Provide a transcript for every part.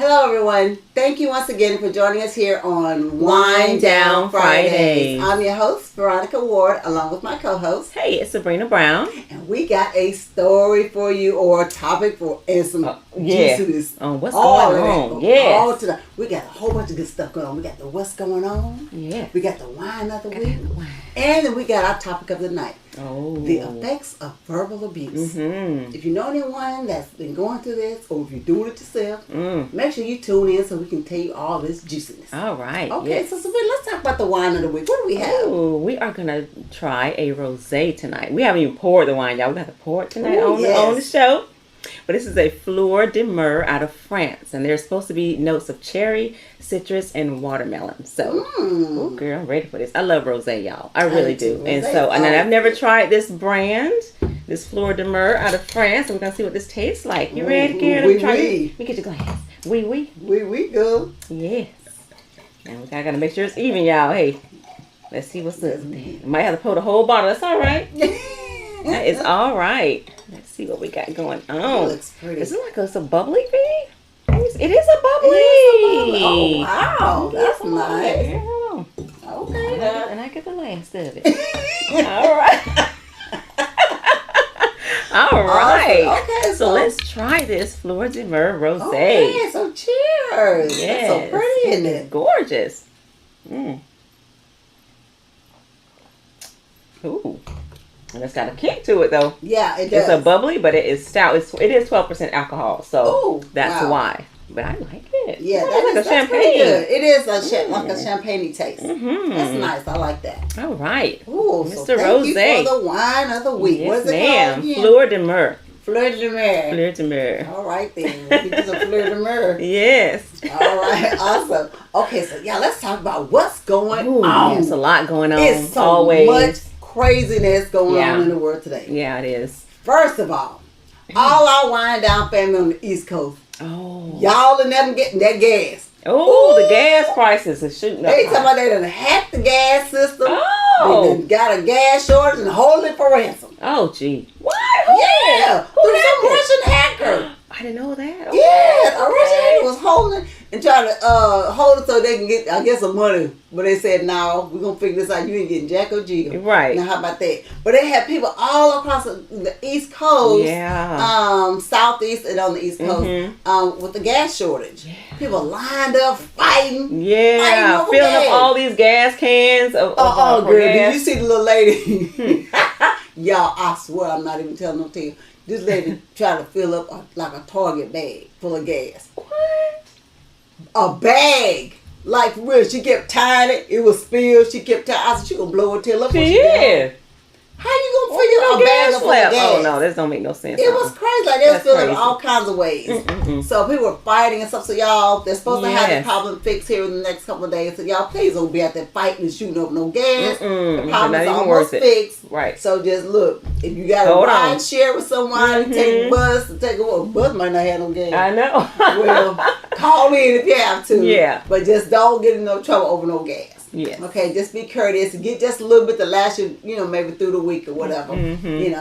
Hello, everyone. Thank you once again for joining us here on Wind Down Fridays. I'm your host, Veronica Ward, along with my co-host. Hey, it's Sybrina Brown. And we got a story for you, or a topic for, and some juiciness. What's going on? All tonight. We got a whole bunch of good stuff going on. We got the what's going on. Yeah. We got the wine of the week. And then we got our topic of the night. Oh. The effects of verbal abuse. Mm-hmm. If you know anyone that's been going through this, or if you're doing it yourself, make sure you tune in so we can tell you all this juiciness. All right. Okay, yes. so Sybrina, let's talk about the wine of the week. What do we have? Ooh, we are going to try a rosé tonight. We haven't even poured the wine, y'all. We're going to pour it tonight on the show. But this is a Fleur de Mer out of France. And there's supposed to be notes of cherry, citrus, and watermelon. So, ooh, girl, I'm ready for this. I love rosé, y'all. I really do. And so, and I've never tried this brand, this Fleur de Mer out of France. So we're going to see what this tastes like. You ready, girl? Let me get your glass. We go. Yes. And I got to make sure it's even, y'all. Hey, let's see what's up. Might have to pour the whole bottle. That's all right. That is all right. Let's see what we got going on. It looks pretty. This is like it's a bubbly thing. It is a bubbly. Oh, wow. That's nice. Yeah. Okay. And I get the last of it. All right. All right. Awesome. Okay, so let's try this Fleur de Mer rosé. Okay, so cheers. Yes. That's so pretty, isn't it? Gorgeous. Ooh. And it's got a kick to it, though. Yeah, it does. It's a bubbly, but it is stout. It is 12% alcohol, so that's why. But I like it. Yeah, that's champagne. Pretty good. It is like a champagne taste. Mm-hmm. That's nice. I like that. All right. Ooh, Mr. So Rosé. thank you for the wine of the week. Yes, what is it ma'am. called again? Fleur de Mer. Fleur de Mer. Fleur de Mer. All right, then. We'll get you some Fleur de Mer. Yes. All right. Awesome. Okay, so let's talk about what's going on. There's a lot going on. It's so much craziness going on in the world today. Yeah, it is. First of all our Wind Down family on the East Coast. Oh. Y'all and them getting that gas. Oh, the gas prices are shooting up. They talking about they done hacked the gas system. Oh. They done got a gas shortage and holding it for ransom. Oh, gee. What? Yeah. Through some Russian hacker. I didn't know that. Okay. Yeah, a Russian hacker was holding and trying to hold it so they can get, I guess, some money. But they said, no, we're going to figure this out. You ain't getting jack or jiggle. Right. Now, how about that? But they had people all across the East Coast. Yeah. Southeast and on the East Coast with the gas shortage. Yeah. People lined up, fighting. Yeah. Filling up all these gas cans of girl. gas. Did you see the little lady? Y'all, I swear I'm not even telling no tale. This lady tried to fill up like a Target bag full of gas. What? A bag. Like, for real. She kept tying it. It was spilled. She kept tying it. I said, she gonna blow her tail up. Yeah. How you gonna fill a bag full of gas? Oh, no. This don't make no sense. It was crazy. Like, they was filling up all kinds of ways. So people were fighting and stuff. So y'all, they're supposed to have the problem fixed here in the next couple of days. So y'all, please don't be out there fighting and shooting up no gas. The problem is almost fixed. Right. So just look, if you got a ride share with someone, take a bus, bus might not have no gas. I know. Well, call in if you have to. Yeah. But just don't get in no trouble over no gas. Yes. Okay, just be courteous. Get just a little bit to last you, maybe through the week or whatever.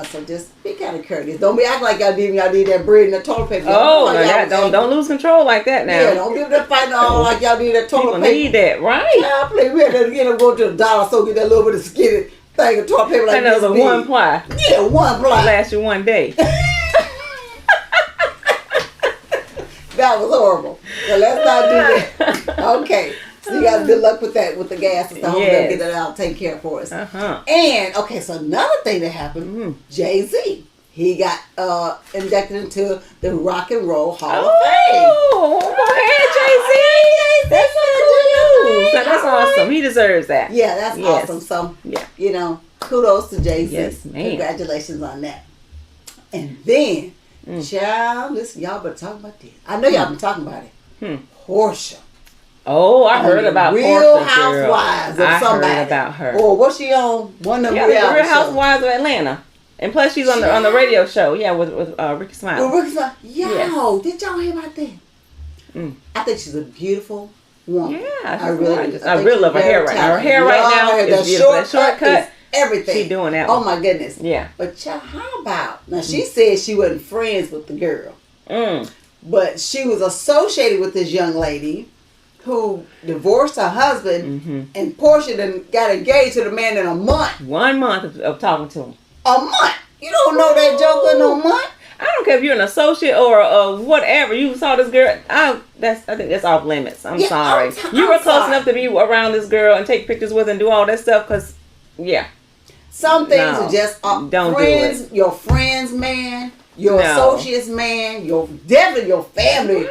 So just be kind of courteous. Don't be acting like y'all need that bread and the toilet paper. Don't lose control like that now. Yeah, don't give that fighting all like y'all need that toilet People paper. need that, right? Yeah, please, we had to go to the dollar store, get that little bit of skinny thing of toilet paper like that was a one ply. Yeah, one ply. Last you one day. That was horrible. So let's not do that. Okay. So you guys good luck with that, with the gas and stuff. Hope they'll get that out, take care of for us. And, okay, so another thing that happened, Jay-Z, he got inducted into the Rock and Roll Hall of Fame. Oh, go ahead, Jay-Z. That's good news. That's awesome. He deserves that. Yeah, that's awesome. So, kudos to Jay-Z. Yes, man. Congratulations on that. And then, child, listen, y'all better talk about this. I know y'all been talking about it. Portia. Oh, I heard about Real Portia, Housewives of somebody. I heard about her. Or what's she on? One of them Real Housewives of Atlanta. And plus she's on the radio show, with Ricky Smiley. With Ricky Smiley. Did y'all hear about that? I think she's a beautiful woman. Yeah, I really love her hair right now. Her hair right now is beautiful. That shortcut. Everything. She doing that. Oh my goodness. Yeah. But child, how about now? She said she wasn't friends with the girl. but she was associated with this young lady who divorced her husband, and Portia then got engaged to the man in a month. 1 month of talking to him. A month. You don't know that joker in a month. I don't care if you're an associate or whatever. You saw this girl. I think that's off limits. I'm sorry. You were close enough to be around this girl and take pictures with and do all that stuff. Cause some things are just don't friends. Do it. Your friends, man. Your associates, man. Definitely your family.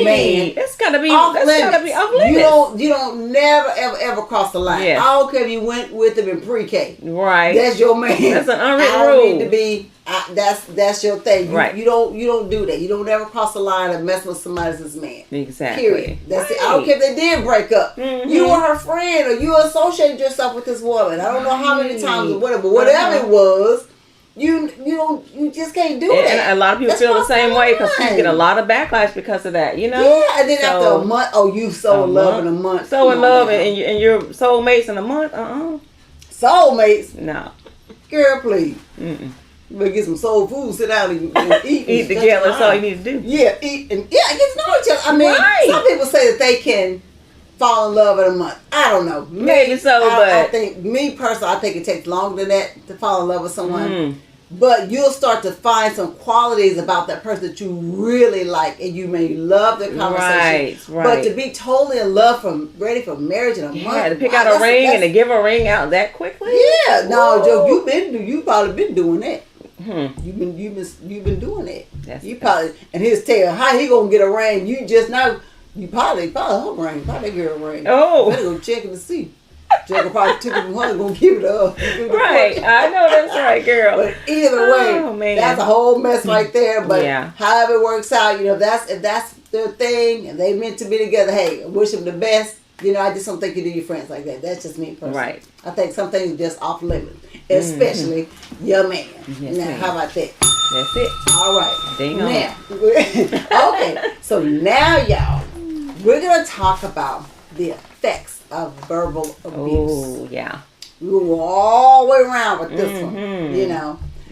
Man, that's gotta be off limits. You don't never ever cross the line. Yes. I don't care if you went with him in pre-K. Right. That's your man. That's an unwritten I don't rule. need to be. That's your thing. You don't do that. You don't ever cross the line and mess with somebody else's man. Exactly. Period. That's it. I don't care if they did break up. You were her friend, or you associated yourself with this woman. I don't know how many times or whatever, but whatever it was. You just can't do that. And a lot of people feel the same way because she's getting a lot of backlash because of that, you know? Yeah, and then after a month, you so in love in a month. So in love and you're soulmates in a month? Soulmates? No. Girl, please. You better get some soul food, sit down and eat. Eat together, that's all you need to do. Yeah, eat and get to know each other. I mean, some people say that they can fall in love in a month. I don't know. Maybe so, but I think, me personally, I think it takes longer than that to fall in love with someone. But you'll start to find some qualities about that person that you really like, and you may love their conversation. Right. But to be totally in love, ready for marriage in a month. Yeah, to pick out a ring and to give a ring out that quickly. Yeah, no, Joe, you probably been doing that. You've been doing that. You probably, and his tell how he gonna get a ring. You just know. You probably her ring, probably girl ring. Oh, better go check and see. Jacob probably took it from her, gonna give it up. Right, I know that's right, girl. But either way, that's a whole mess right there. But however it works out, if that's their thing and they meant to be together, hey, I wish them the best. I just don't think you do your friends like that. That's just me personally. Right. I think some things are just off limits, especially your man. Yes, now, how about that? That's it. All right. Ding now, okay. So now, y'all, we're gonna talk about the effects of verbal abuse. Oh, yeah. We will go all the way around with this one.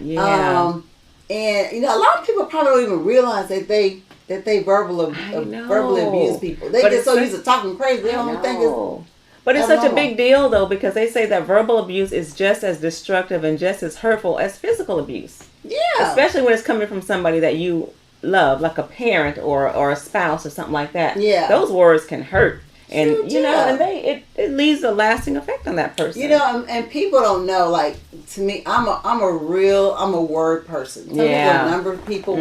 Yeah. And a lot of people probably don't even realize that they verbally abuse people. They get so used to talking crazy, they don't think it's. But it's such a big deal, though, because they say that verbal abuse is just as destructive and just as hurtful as physical abuse. Yeah. Especially when it's coming from somebody that you love, like a parent or a spouse or something like that. Yeah. Those words can hurt. And, and it leaves a lasting effect on that person. And people don't know, like, to me, I'm a word person. Some people, a number of people,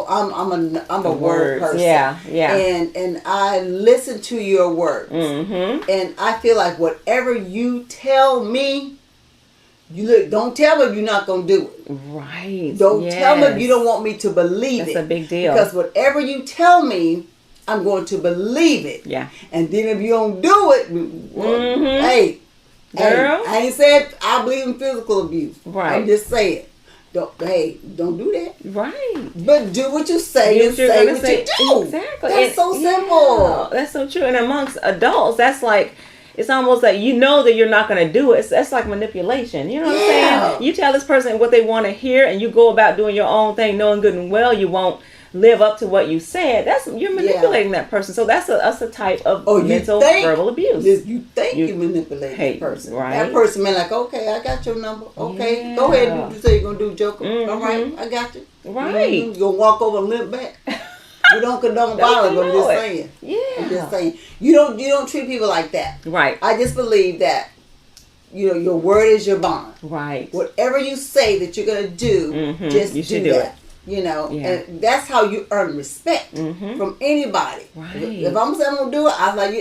I'm a word person. Yeah. And I listen to your words. And I feel like whatever you tell me, don't tell me you're not going to do it. Right. Don't tell me you don't want me to believe it. That's a big deal. Because whatever you tell me, I'm going to believe it. Yeah. And then if you don't do it, hey, girl, I ain't saying I believe in physical abuse. Right. I'm just saying. Don't do that. Right. But do what you say and say what you do. Exactly. That's so simple. Yeah, that's so true. And amongst adults, that's like, it's almost like that you're not going to do it. That's like manipulation. You know what I'm saying? You tell this person what they want to hear and you go about doing your own thing knowing good and well you won't live up to what you said. You're manipulating that person. So that's a type of mental verbal abuse. You think you manipulate that person. Right. That person may like, okay, I got your number. Okay, go ahead and do what you say you're going to do, Joker. All right, I got you. Right. You're going to walk over and limp back. We don't condone violence, but I'm just saying. Yeah. I'm just saying. You don't treat people like that. Right. I just believe that, your word is your bond. Right. Whatever you say that you're going to do, just do that. And that's how you earn respect from anybody. Right. If I'm saying I'm going to do it, I'm like,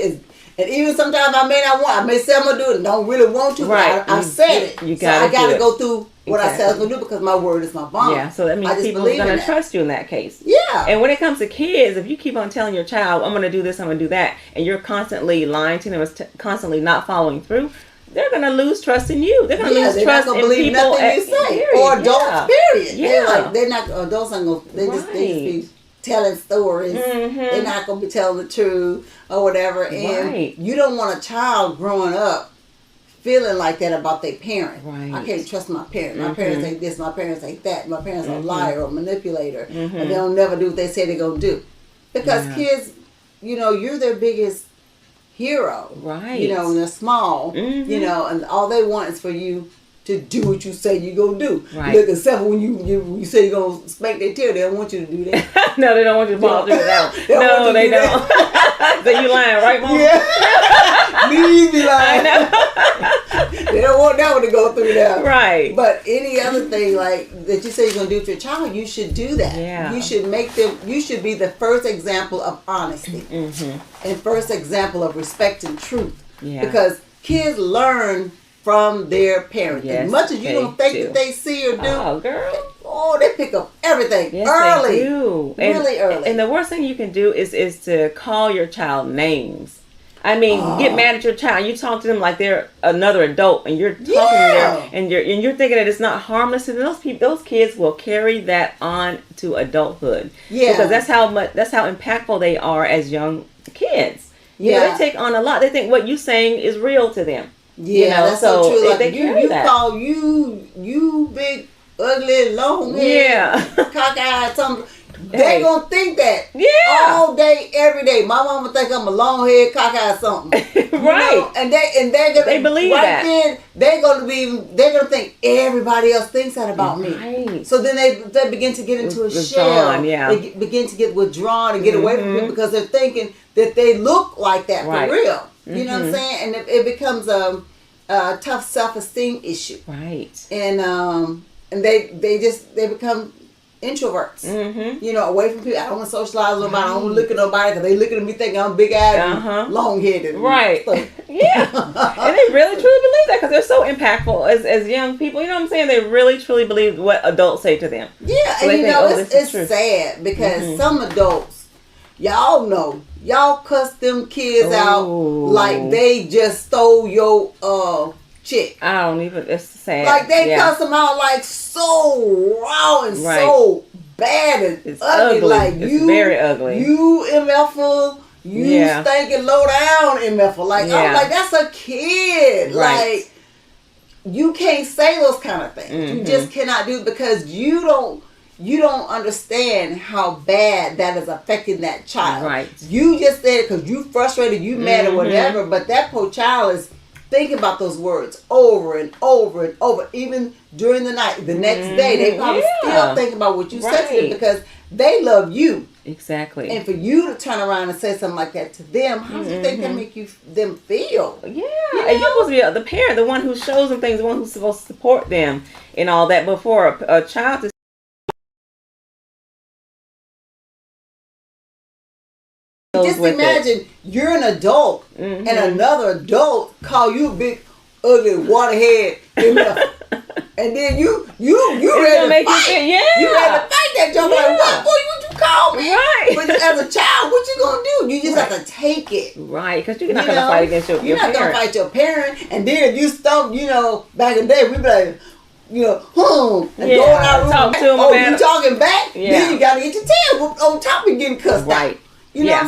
and even sometimes I may say I'm going to do it and don't really want to, right. I've said it. So I got to go through what I said I was going to do because my word is my bond. Yeah, so that means people are going to trust you in that case. Yeah. And when it comes to kids, if you keep on telling your child, I'm going to do this, I'm going to do that, and you're constantly lying to them, constantly not following through, they're going to lose trust in you. They're going to lose trust in people. Nothing you say. Or adults, period. Yeah. They're not, adults aren't going to, they just be telling stories. They're not going to be telling the truth or whatever. And you don't want a child growing up feeling like that about their parent. Right. I can't trust my parent. My parents ain't this. My parents ain't that. My parents are a liar or a manipulator. And they don't never do what they say they're going to do. Because kids, you're their biggest hero. Right. When they're small, and all they want is for you to do what you say you're going to do. Right. Look, except when you say you're going to spank their tail, they don't want you to do that. No, they don't want you to follow through with that one. No, they don't. So you lying, right, Mom? Yeah. Me be lying. I know. They don't want that one to go through that. Right. But any other thing like that you say you're going to do with your child, you should do that. Yeah. You should you should be the first example of honesty. And first example of respect and truth. Yeah. Because kids learn from their parents. Yes, as much as you don't think do. that they see or do. Oh, girl. Oh, they pick up everything Yes, early. They do. Really early. And the worst thing you can do is to call your child names. I mean, get mad at your child. You talk to them like they're another adult, and you're talking to them, and you're thinking that it's not harmless. And those kids will carry that on to adulthood. Yeah, because that's how impactful they are as young kids. They take on a lot. They think what you're saying is real to them. Yeah, that's so true. Like you that. Call you big, ugly, long head, cockeyed, something. They gonna think that all day, every day. My mama think I'm a long head, cockeyed, something. Right? And they believe that. Then they're gonna think everybody else thinks that about me. So then they begin to get into a shell. They begin to get withdrawn and get away from me because they're thinking that they look like that for real. You know what I'm saying? And it becomes a tough self-esteem issue. Right. And they become introverts. Away from people. I don't want to socialize with nobody. I don't want to look at nobody because they looking at me thinking I'm big-eyed and long-headed. Right. Yeah. And they really truly believe that because they're so impactful as young people. You know what I'm saying? They really truly believe what adults say to them. Yeah. So and it's sad because some adults, y'all cuss them kids out like they just stole your chick. I don't even. It's sad. Like they cuss them out like so raw and so bad and it's ugly. Like it's very ugly. You MF'er. You stinking low down MF'er. Like I'm like that's a kid. Right. Like you can't say those kind of things. You just cannot do it because you don't understand how bad that is affecting that child. Right. You just said it because you frustrated, you mad or whatever, but that poor child is thinking about those words over and over and over. Even during the night, the next day, they probably still thinking about what you said to them because they love you. Exactly. And for you to turn around and say something like that to them, how do you think that make them feel? Yeah. And you're supposed to be the parent, the one who shows them things, the one who's supposed to support them and all that. But for a child to just imagine you're an adult and another adult call you a big ugly waterhead and then you ready to fight. You ready to fight that joke like what boy what you call me? Right. But as a child, what you gonna do? You just have to take it. Right, because you're not gonna fight against your You're parent. not gonna fight your parent, and then if you stump, back in the day we be like and go in our room. Talk to him about you talking back? Then you gotta get your tail whooped on top of getting cussed out.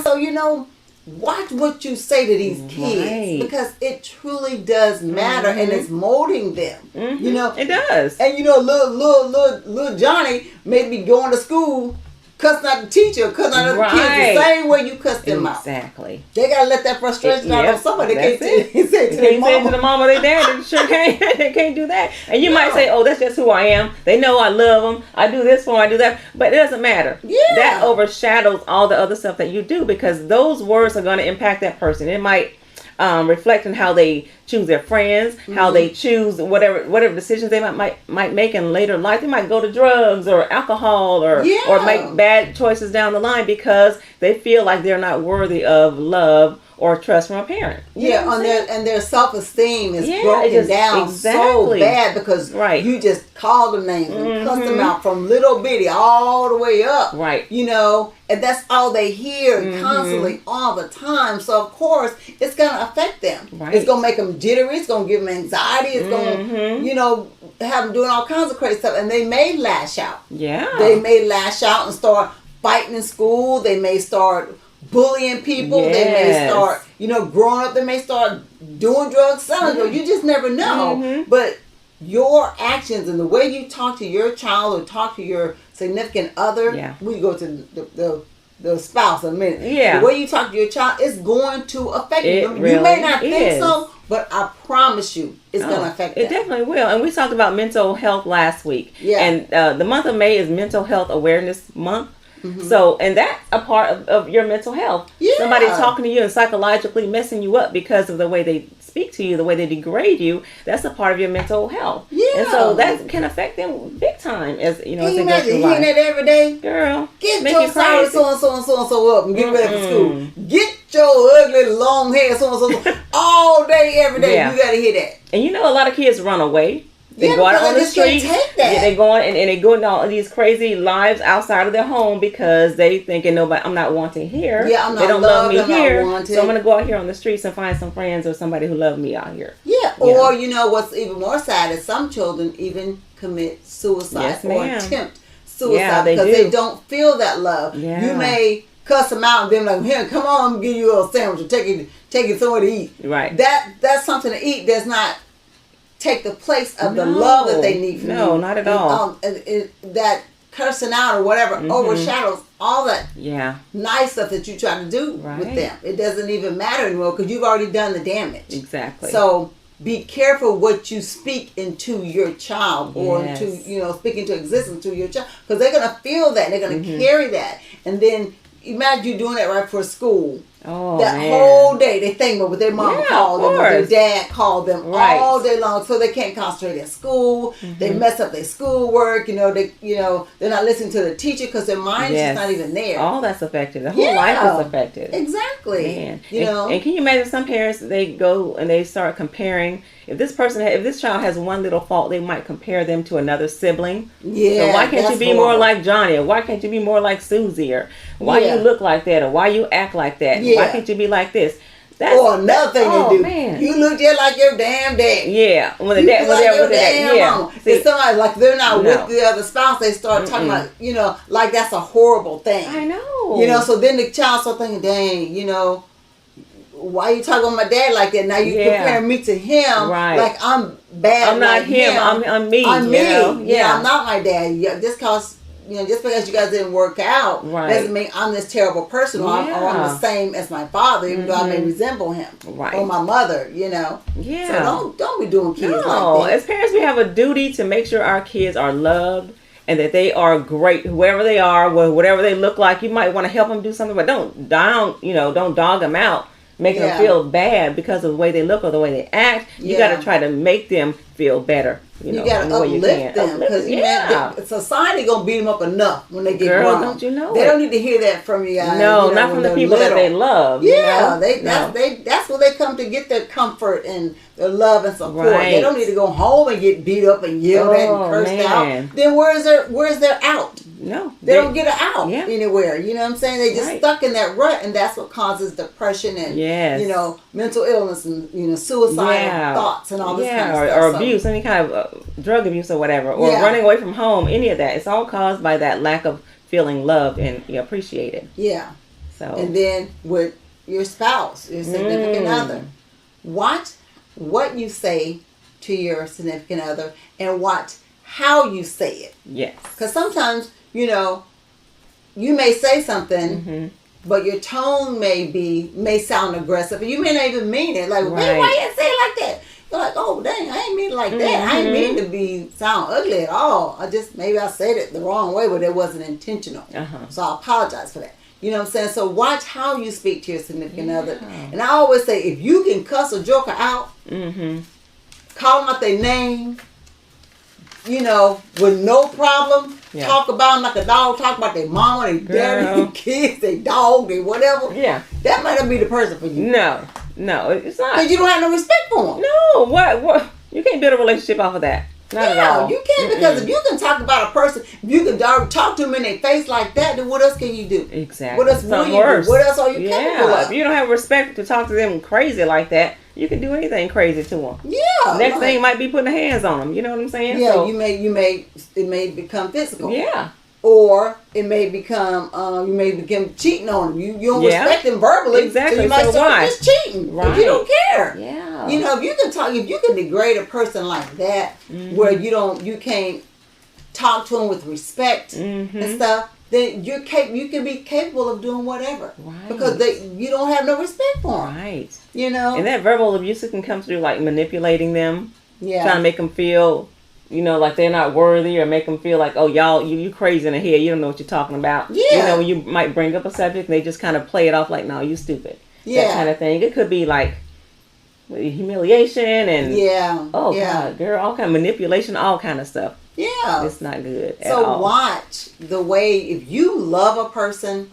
So watch what you say to these kids because it truly does matter and it's molding them. It does. And little Johnny may be going to school cussing out the teacher, cussing out the kids the same way you cuss them out. Exactly. They gotta let that frustration out on somebody. They can't say it to the mama or their dad. They sure can't. They can't do that. And you might say, "Oh, that's just who I am." They know I love them. I do this for them. I do that. But it doesn't matter. Yeah. That overshadows all the other stuff that you do because those words are going to impact that person. It might reflect on how they choose their friends, how they choose whatever decisions they might make in later life. They might go to drugs or alcohol or make bad choices down the line because they feel like they're not worthy of love or trust from a parent. And their self-esteem is broken down so bad because you just called them names and cussed them out from little bitty all the way up. Right. And that's all they hear constantly all the time. So of course it's gonna affect them. Right. It's gonna make them jittery. It's gonna give them anxiety. It's gonna, have them doing all kinds of crazy stuff, and they may lash out. Yeah. They may lash out and start fighting in school. They may start bullying people. They may start, growing up, they may start doing drugs, selling drugs. You just never know. But your actions and the way you talk to your child or talk to your significant other, we go to the spouse in a minute. The way you talk to your child is going to affect you. Really you may not think so, but I promise you it's going to affect it. It definitely will. And we talked about mental health last week. And the month of May is Mental Health Awareness Month. So, and that's a part of your mental health. Somebody talking to you and psychologically messing you up because of the way they speak to you, the way they degrade you, that's a part of your mental health. And so that can affect them big time as, Can you imagine hearing that every day? Girl, get your sorry so up and get ready for school. Get your ugly long hair so all day, every day. You got to hear that. And a lot of kids run away. They go out on the street. They go on and they go into all these crazy lives outside of their home because they thinking nobody. I'm not wanted here. They don't love me here, so I'm gonna go out here on the streets and find some friends or somebody who love me out here. Or what's even more sad is some children even commit suicide or attempt suicide because they don't feel that love. You may cuss them out and then like, here, come on, I'm gonna give you a sandwich or take you somewhere to eat. That's something to eat. Does not take the place of the love that they need from you. No, not at all. That cursing out or whatever overshadows all that nice stuff that you try to do with them. It doesn't even matter anymore because you've already done the damage. Exactly. So be careful what you speak into your child or into, speak into existence to your child because they're going to feel that. They're going to carry that. And then imagine you doing that right for school. Whole day they think about what their mom called them, what their dad called them all day long, so they can't concentrate at school. They mess up their schoolwork. They're not listening to the teacher because their mind is just not even there. All that's affected. The whole life is affected. Exactly. Man. And can you imagine some parents? They go and they start comparing. If this child has one little fault, they might compare them to another sibling. So why can't you be more like Johnny? Or why can't you be more like Susie? Or why you look like that? Or why you act like that? Why can't you be like this? Or another thing they do. Man. You look just like your damn dad. When the dad, mama. If somebody like they're not with the other spouse, they start talking about like that's a horrible thing. I know. So then the child start thinking, dang, why you talking about my dad like that? Now you comparing me to him, like I'm bad. I'm not him. I'm me. I'm me. I'm not my dad. Just because you guys didn't work out doesn't mean I'm this terrible person or I'm the same as my father, even though I may resemble him or my mother. So don't be doing kids like that. As parents, we have a duty to make sure our kids are loved. And that they are great, whoever they are, whatever they look like. You might want to help them do something, but don't dog them out. Making them feel bad because of the way they look or the way they act. You got to try to make them feel better. You got to uplift them because society gonna beat them up enough when they get grown. Don't you know? They don't need to hear that from you guys. No, not from the people that they love. That's where they come to get their comfort and their love and support. They don't need to go home and get beat up and yelled at and cursed out. Then where's their out? No, they don't get an out anywhere. You know what I'm saying? They just stuck in that rut, and that's what causes depression and mental illness and suicidal thoughts and all this kind of stuff. Or abuse, any kind of drug abuse or whatever, or running away from home. Any of that, it's all caused by that lack of feeling loved and appreciated. So and then with your spouse, your significant other, watch what you say to your significant other and watch how you say it. Because sometimes you may say something, but your tone may sound aggressive, and you may not even mean it. Like, hey, why you say it like that? You're like, oh, dang, I ain't mean it like that. I ain't mean to sound ugly at all. Maybe I said it the wrong way, but it wasn't intentional. So I apologize for that. You know what I'm saying? So watch how you speak to your significant other. And I always say, if you can cuss a joker out, call them out their name, with no problem, talk about them like a dog, talk about their mama, their daddy, their kids, their dog, their whatever. That might not be the person for you. No, it's not. Because you don't have no respect for them. No, what? You can't build a relationship off of that. Not at all. You can't because if you can talk about a person, if you can talk to them in their face like that, then what else can you do? Exactly. What else will you do? What else are you capable of? If you don't have respect to talk to them crazy like that, you can do anything crazy to them. Next thing might be putting hands on them. You know what I'm saying? Yeah, it may become physical. or it may become you may begin cheating on them. You don't respect them verbally, exactly. So you might start just cheating. Right. You don't care. Yeah. You know, if you can degrade a person like that, where you can't talk to them with respect and stuff, then you can be capable of doing whatever, because you don't have no respect for them. Right. You know, and that verbal abuse can come through like manipulating them, trying to make them feel, like they're not worthy, or make them feel like, oh, y'all, you crazy in the head, you don't know what you're talking about. Yeah. You might bring up a subject and they just kind of play it off like, no, you stupid. Yeah. That kind of thing. It could be like humiliation and God, girl, all kind of manipulation, all kind of stuff. Yeah. It's not good at all. So watch the way, if you love a person,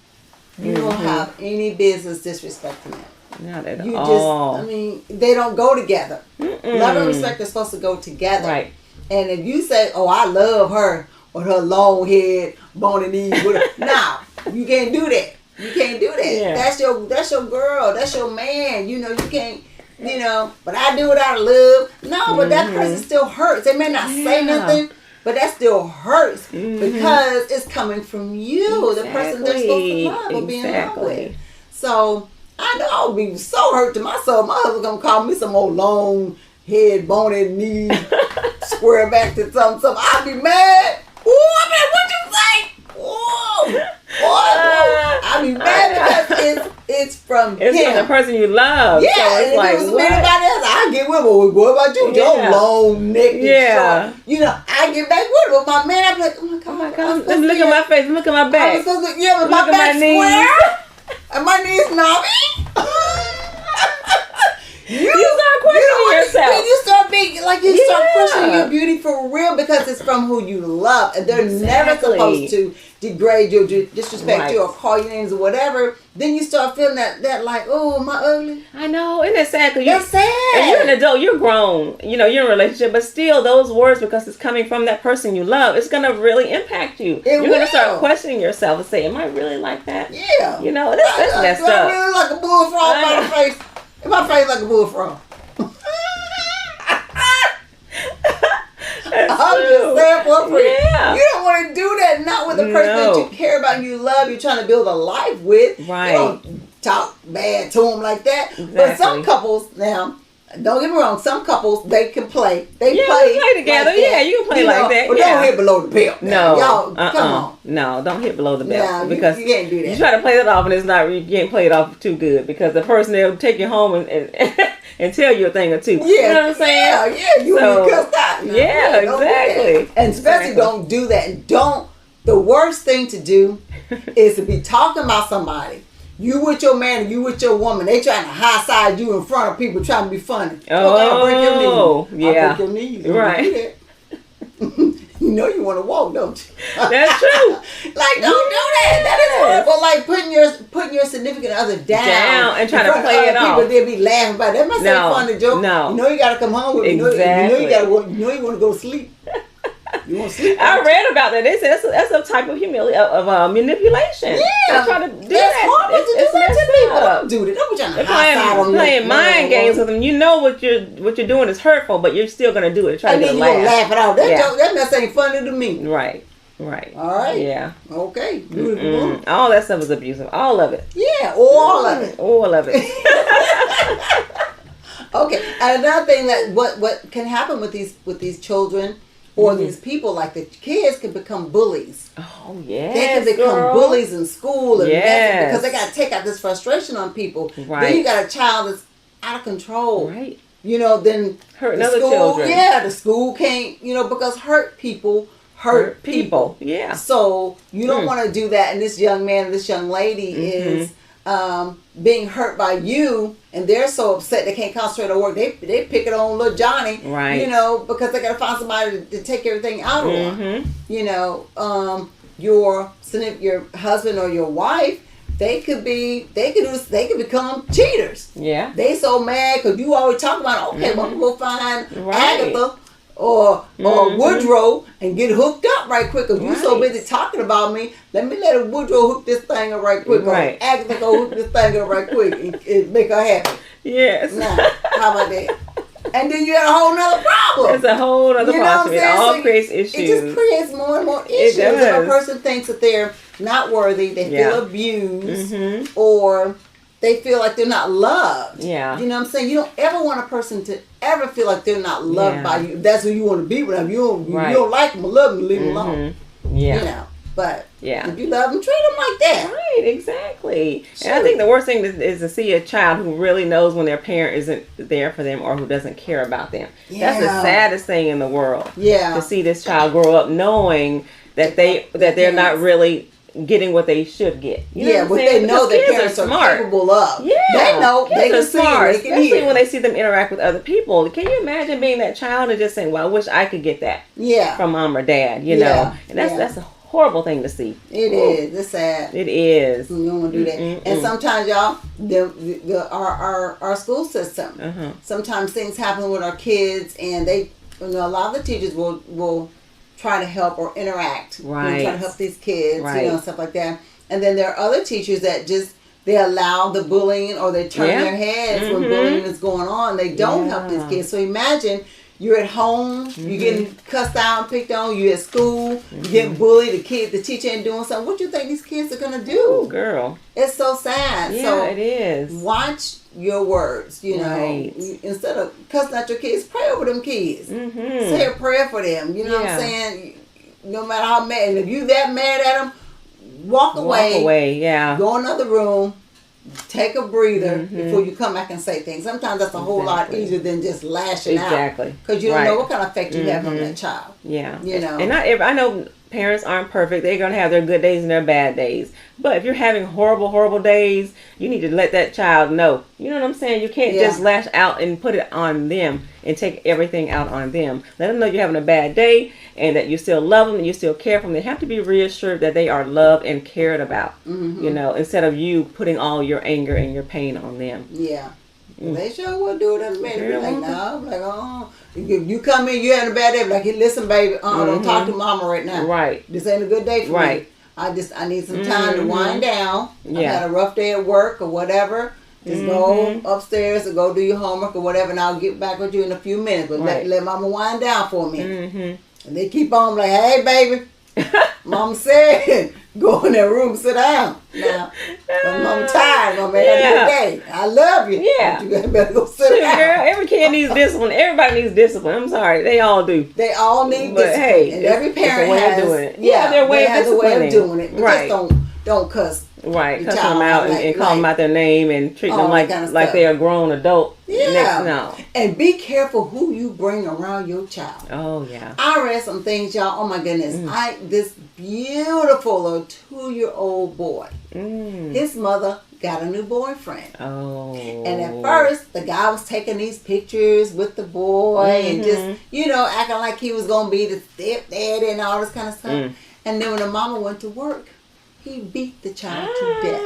you don't have any business disrespecting them. Not at all. They don't go together. Love and respect are supposed to go together. Right. And if you say, oh, I love her with her long head, bony knees, no, you can't do that. You can't do that. Yeah. That's your girl. That's your man. You can't, but I do it out of love. No, but that person still hurts. They may not say nothing, but that still hurts because it's coming from you, the person they're supposed to love or be in love with. So I know I would be so hurt to my soul. My husband gonna call me some old long head, bony knees, square back to something. I'd be mad. Ooh, what you say? Ooh. I'd be mad because it's from him. From the person you love. Yeah, so it's like, if it was anybody else, I'd get with him. What about you? Your long neck and short. I get back with him. But my man, I'd be like, oh my God. Look at my face. Look at my back. But my back's square. And my knees knobby. You start questioning yourself. When you start start questioning your beauty for real, because it's from who you love, and they're never supposed to degrade you, disrespect you, or call you names or whatever. Then you start feeling that like, oh, am I ugly? I know, isn't it sad? That's sad. And you're an adult, you're grown, you're in a relationship, but still, those words, because it's coming from that person you love, it's gonna really impact you. You're gonna start questioning yourself and say, am I really like that? Yeah. That's messed up. I really like a bullfrog by the face. My face like a bullfrog. I'm just saying for free. Yeah. You don't want to do that, not with a person that you care about and you love, you're trying to build a life with. Right. You don't talk bad to them like that. Exactly. But some couples, now, don't get me wrong, some couples, they can play. They play together. Like that. You can play like that. But don't hit below the belt. No. Y'all, come on. No, don't hit below the belt. No, because you can't do that. You try to play that off and you can't play it off too good, because the person, they'll take you home and tell you a thing or two. Yeah. You know what I'm saying? Yeah. You will be cussed out. No, exactly. And especially don't do that. And the worst thing to do is to be talking about somebody. You with your man and you with your woman, they trying to high side you in front of people, trying to be funny. I'll break your knees. Yeah. I'll break your knees. Right. You want to walk, don't you? That's true. Like, don't do that. That is horrible. Like putting your significant other down and trying to play it off. People, they'll be laughing about it. That must be fun to joke. No. You got to come home with me. Exactly. You want to go to sleep. You want to sleep? I read about that. They said that's a type of manipulation. Yeah, trying to do that's that. Horrible to do that to people. Don't do that. Don't be trying to playing mind games with them. You know what you're doing is hurtful, but you're still gonna do it. Try to get a laugh. And then you laugh it out. That mess ain't funny to me. Right. All right. Yeah. Okay. All that stuff is abusive. All of it. Yeah. All of it. All of it. Okay. And another thing that what can happen with these children. Or these people, like the kids, can become bullies. Oh, yes, they can become bullies in school and because they got to take out this frustration on people. Right. Then you got a child that's out of control. Right. Then hurt other children. Yeah, the school can't, because hurt people hurt people. Yeah. So you don't want to do that. And this young man, this young lady is being hurt by you, and they're so upset they can't concentrate on work. They pick it on little Johnny, right? Because they gotta find somebody to take everything out of. Your husband or your wife, they could become cheaters. Yeah, they so mad because you always talk about well, we'll find Agatha or Woodrow and get hooked up right quick. Because you so busy talking about me, let Woodrow hook this thing up right quick. Right. Or Agatha go hook this thing up right quick and make her happy. Yes. Now, how about that? And then you had a whole nother problem. It's a whole other problem. It all creates issues. It just creates more and more issues. If a person thinks that they're not worthy, they feel abused, or they feel like they're not loved. Yeah. You know what I'm saying? You don't ever want a person to ever feel like they're not loved by you. If that's who you want to be with them. You don't like them or love them, leave them alone. Yeah. You know. But if you love them, treat them like that. Right, exactly. Sure. And I think the worst thing is to see a child who really knows when their parent isn't there for them or who doesn't care about them. Yeah. That's the saddest thing in the world. Yeah. To see this child grow up knowing that they're not really getting what they should get. You know what they know their parents are capable of. Yeah. They know. They can see it. They can hear. Especially when they see them interact with other people. Can you imagine being that child and just saying, well, I wish I could get that from mom or dad, you know? And that's a horrible thing to see. It is. It's sad. It is. You don't want to do that. And sometimes, y'all, our school system, sometimes things happen with our kids, and a lot of the teachers will try to help or interact. Right. Try to help these kids, stuff like that. And then there are other teachers that just, they allow the bullying, or they turn their heads when bullying is going on. They don't help these kids. So imagine you're at home, you're getting cussed out and picked on, you're at school, you're getting bullied, the teacher ain't doing something. What do you think these kids are going to do? Oh, girl. It's so sad. Yeah, so it is. Watch your words, you know. Right. Instead of cussing out your kids, pray over them kids. Say a prayer for them. You know what I'm saying? No matter how mad, and if you that mad at them, walk away. Walk away, go in another room. Take a breather before you come back and say things. Sometimes that's a whole lot easier than just lashing out. Because you don't know what kind of effect you have on that child. Yeah. You know. And I know parents aren't perfect. They're going to have their good days and their bad days. But if you're having horrible, horrible days, you need to let that child know. You know what I'm saying? You can't just lash out and put it on them and take everything out on them. Let them know you're having a bad day and that you still love them and you still care for them. They have to be reassured that they are loved and cared about, you know, instead of you putting all your anger and your pain on them. Yeah. They sure will do it in a minute. Like, no, like, oh, you come in, you having a bad day, like, listen, baby, don't talk to mama right now. Right. This ain't a good day for me. I need some time to wind down. I've had a rough day at work or whatever. Just go upstairs or go do your homework or whatever, and I'll get back with you in a few minutes. But let mama wind down for me. And they keep on like, hey, baby, mama said, go in that room, sit down. Now, I'm tired. I'm having a good day. I love you. Yeah. But you better go sit down. Girl, every kid needs discipline. Everybody needs discipline. I'm sorry. They all do. They all need discipline. Hey, and every parent has doing it. Their way of doing it. But just don't cuss. Right, cuss them out and call them out their name and treat them like they're a grown adult. Yeah. And be careful who you bring around your child. Oh, yeah. I read some things, y'all. Oh, my goodness. This beautiful 2-year-old boy, his mother got a new boyfriend. Oh. And at first, the guy was taking these pictures with the boy and just, acting like he was going to be the stepdad and all this kind of stuff. And then when the mama went to work, he beat the child to death.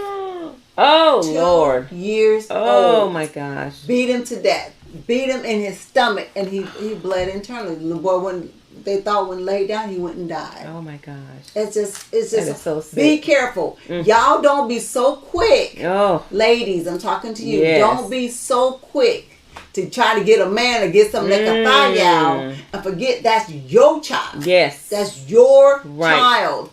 Oh, Lord. 2 years old. Oh, my gosh. Beat him to death. Beat him in his stomach, and he bled internally. The boy, when they thought when laid down, he went and died. Oh, my gosh. It's just so sick. Be careful. Y'all don't be so quick. Oh. Ladies, I'm talking to you. Yes. Don't be so quick to try to get a man or get something like a thigh out and forget that's your child. Yes. That's your child.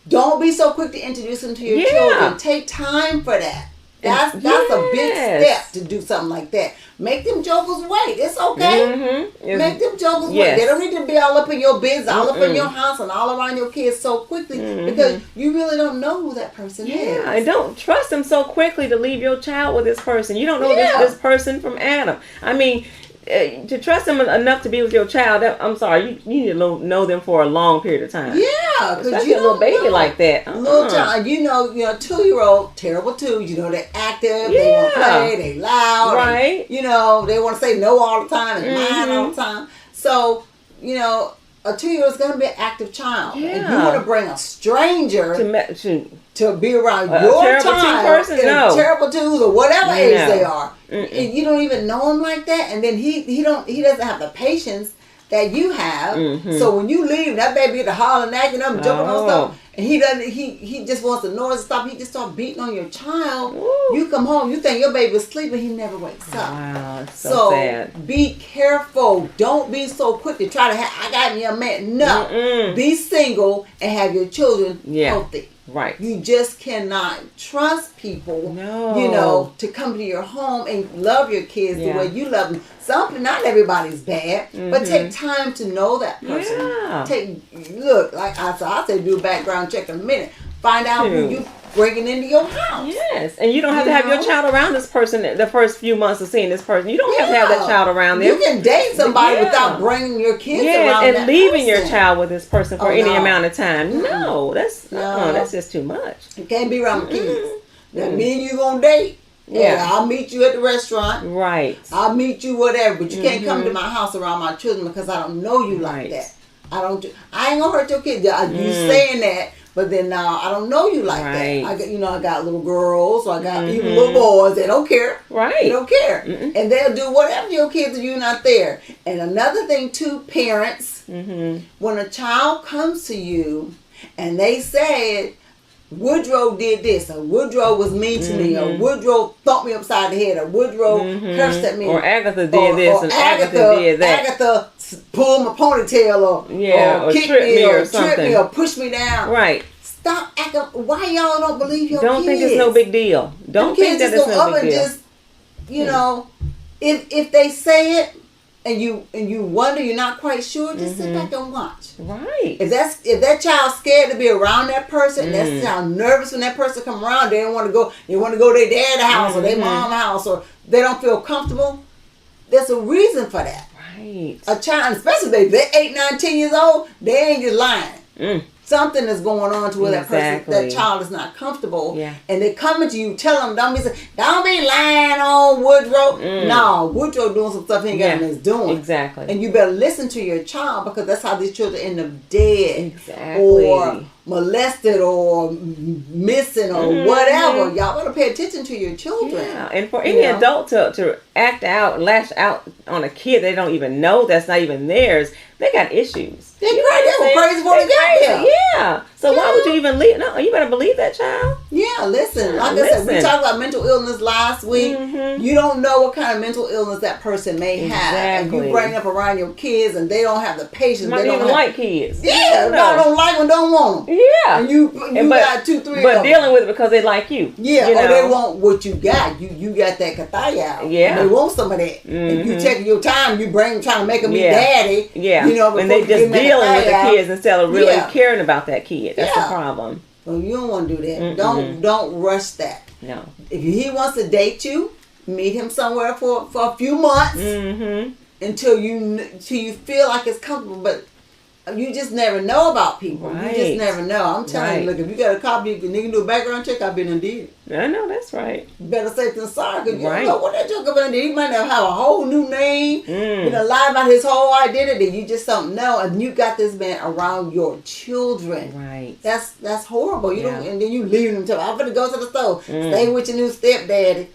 Don't be so quick to introduce them to your children. Take time for that. That's a big step to do something like that. Make them jokers wait. It's okay. Make them jokers wait. They don't need to be all up in your business, all up in your house, and all around your kids so quickly because you really don't know who that person is. Yeah, and don't trust them so quickly to leave your child with this person. You don't know this person from Adam. I mean, to trust them enough to be with your child, I'm sorry, you need to know them for a long period of time. Yeah, because you a little baby like that. Little child, 2-year-old, terrible too. They're active, they want to play, they loud, right? And, they want to say no all the time and mind all the time. So, a 2-year-old is going to be an active child, and you want to bring a stranger to be around your child, terrible twos or whatever age they are, and you don't even know him like that, and then he doesn't have the patience that you have. So when you leave, that baby get to hollering, acting up, jumping on stuff, and he just wants the noise to stop. He just start beating on your child. Ooh. You come home, you think your baby's sleeping, he never wakes up. Wow, so sad. Be careful. Don't be so quick to try to have, I got me a man. No. Be single and have your children healthy. Right. You just cannot trust people, to come to your home and love your kids the way you love them. Not everybody's bad, but take time to know that person. Yeah. Look, like I said, do a background check in a minute. Find out who you bringing into your house. Yes, and you don't have to have your child around this person the first few months of seeing this person. You don't have to have that child around them. You can date somebody without bringing your kids around and that leaving person. your child with this person for any amount of time. No, that's just too much. You can't be around kids. Now, me and you gonna date. Yeah, I'll meet you at the restaurant. Right. I'll meet you whatever, but you can't come to my house around my children because I don't know you like that. I ain't gonna hurt your kids. You saying that. But then now I don't know you like that. I got little girls, or I got even little boys. They don't care. Right. They don't care, and they'll do whatever your kids if you're not there. And another thing too, parents, when a child comes to you and they said, Woodrow did this, or Woodrow was mean to me, or Woodrow thumped me upside the head, or Woodrow cursed at me, or Agatha did this, and Agatha did that. Agatha pulled my ponytail, or kicked me, or tripped me, or pushed me down. Right. Stop acting. Why y'all don't believe your kids? Don't think it's no big deal. Don't think that it's no big deal. Just, if they say it, and you wonder, you're not quite sure, just sit back and watch. Right. If that child's scared to be around that person, that child nervous when that person come around, they don't want to go. They want to go to their dad's house or their mom's house, or they don't feel comfortable. There's a reason for that. Right. A child, especially if they're 8, 9, 10 years old, they ain't just lying. Something is going on to where that child is not comfortable, and they coming to you, tell them, don't be lying on Woodrow. No, Woodrow doing some stuff he ain't got nothing doing. Exactly. And you better listen to your child, because that's how these children end up dead, or molested, or missing, or whatever. Y'all better pay attention to your children. Yeah, and for any adult to act out, lash out on a kid they don't even know, that's not even theirs, they got issues. They were crazy before they got there. Yeah. So why would you even leave? No, you better believe that child. Yeah, listen. Like I said, we talked about mental illness last week. You don't know what kind of mental illness that person may have. And you bring up around your kids and they don't have the patience. They don't even like kids. Yeah, no. Don't like them, don't want them. Yeah. And you got 2, 3 but dealing with it because they like you. Yeah, or they want what you got. You got that kathaya. Yeah. And they want some of that. And you take your time, you trying to make them be daddy. Yeah. And they just dealing with the kids instead of really caring about that kid. That's the problem. Well, you don't want to do that. Don't rush that. No. If he wants to date you, meet him somewhere for a few months until you feel like it's comfortable. But you just never know about people. Right. You just never know. I'm telling you, look, if you got a copy, you can do a background check. I've been and did it. I know, that's right. Better safe than sorry, because you don't know what that joker been did. He might have a whole new name, lie about his whole identity. You just don't know, and you got this man around your children. Right. That's horrible. You don't, and then you leave them. I'm gonna go to the store. Stay with your new stepdaddy.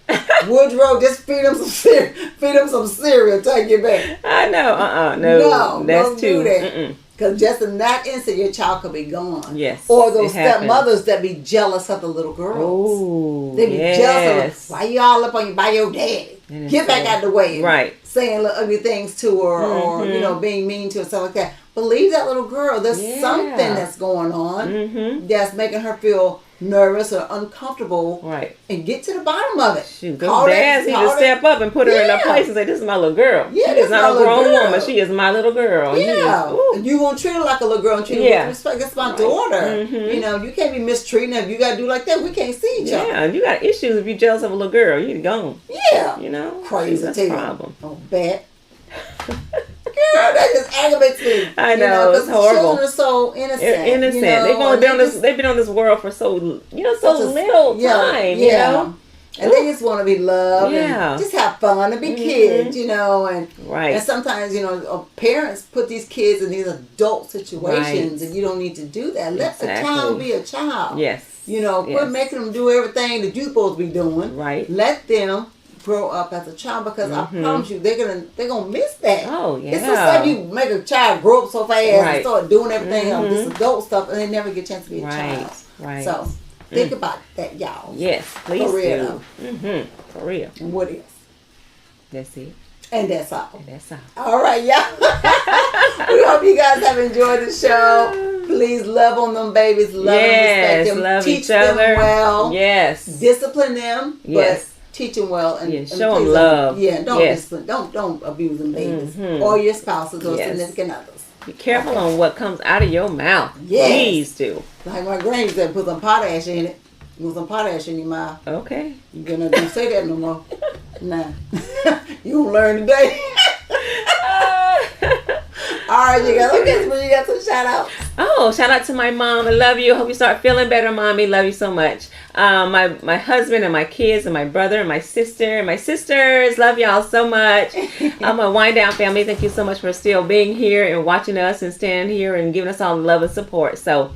Woodrow, just feed him some cereal. Feed him some cereal. Take you back. I know. No, that's don't do that. Because just in that instant, your child could be gone. Yes. Or those stepmothers that be jealous of the little girls. Oh, they be jealous of, why you all up on you by your daddy? Get back out the way. Right. Saying little ugly things to her, or being mean to her, stuff like that. Believe that little girl. There's something that's going on that's making her feel nervous or uncomfortable. Right. And get to the bottom of it. Shoot, those dads need to step up and put her in her place and say, this is my little girl. Yeah, she is not a grown woman. She is my little girl. Yeah. And you won't treat her like a little girl and treat her with respect. That's my daughter. You can't be mistreating her. If you got to do like that, we can't see each other. Yeah, and you got issues if you're jealous of a little girl. You need to go. Yeah. Crazy. That's a problem. Oh, bad. Girl, that just aggravates me. I know, it's horrible. Children are so innocent. They're innocent. They've only been on this. They've been on this world for so little time. You know, and they just want to be loved and just have fun and be kids. And and sometimes parents put these kids in these adult situations, and you don't need to do that. Let the child be a child. Yes. Quit making them do everything that you're supposed to be doing. Right. Let them grow up as a child, because I promise you they're gonna miss that. Oh yeah. It's just like you make a child grow up so fast and start doing everything this adult stuff, and they never get a chance to be a child. Right. So think about that, y'all. Yes, please For real. do. For real. And what is? That's it. And that's all. And that's all. All right, y'all. We hope you guys have enjoyed the show. Please love on them babies. Love and respect them. Love Teach each other. them well. Yes. Discipline them. Yes. But teach them well. And show them love. Don't discipline. Don't abuse them babies. Or your spouses or significant others. Be careful on what comes out of your mouth. Yes. Please do. Like my granny said, put some potash in it. Put some potash in your mouth. Okay. You're gonna don't say that no more. Nah. You won't learn today. All right, you guys. Okay, so you got some shout outs. Oh, shout out to my mom. I love you. Hope you start feeling better, mommy. Love you so much. My husband and my kids and my brother and my sister and my sisters. Love y'all so much. My Wind Down family. Thank you so much for still being here and watching us and standing here and giving us all the love and support. So,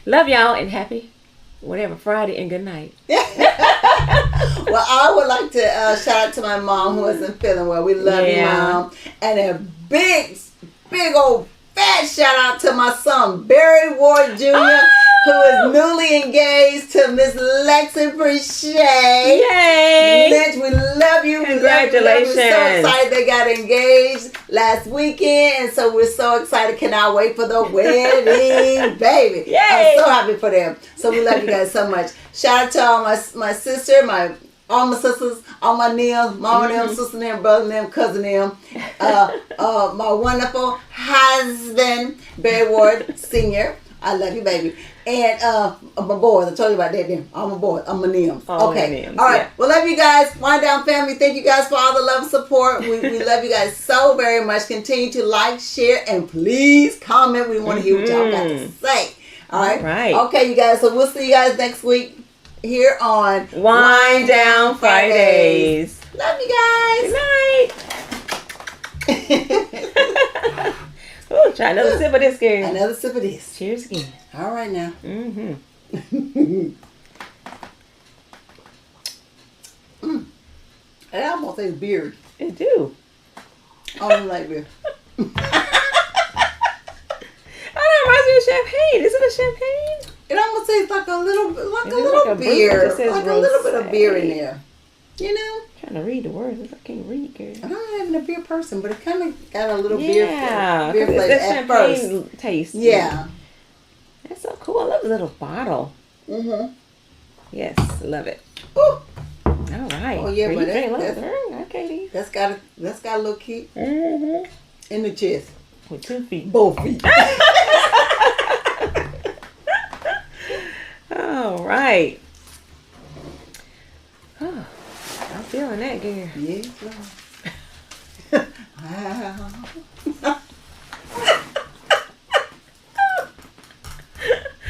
love y'all and happy whatever Friday and good night. Well, I would like to shout out to my mom who isn't feeling well. We love you, Mom. And a big old fat shout out to my son, Barry Ward Jr., who is newly engaged to Miss Lexi Brichet. Yay! Lynch, we love you. Congratulations. We're so excited they got engaged last weekend, and so we're so excited. Cannot wait for the wedding, baby. Yay! I'm so happy for them. So we love you guys so much. Shout out to all my sister, all my sisters, all my them, mama them, sister them, brother them, cousin them, my wonderful husband, Barry Ward Sr. I love you, baby. And my boys, I told you about that then. All my boys, all my names. Okay. All right. Well, love you guys. Wind Down family. Thank you guys for all the love and support. We love you guys so very much. Continue to like, share, and please comment. We want to hear what y'all got to say. All right. Okay, you guys. So we'll see you guys next week here on Wind Down Fridays. Love you guys. Good night. Ooh, try another sip of this, girl. Another sip of this. Cheers again. All right now. It almost tastes beer. It do. I don't like beer. That reminds me of champagne. Is it a champagne? It almost tastes like a little beer. Like a little bit of beer in there. You know? I'm trying to read the words. I can't read, girl. I'm not even a beer person, but it kind of got a little beer flavor at first. Taste. Yeah. That's so cool. I love the little bottle. Yes, love it. Ooh. All right. Oh yeah, but that's got a little kick in the chest. With 2 feet. Both feet. All right. Oh, I'm feeling that, girl. Yes. Wow.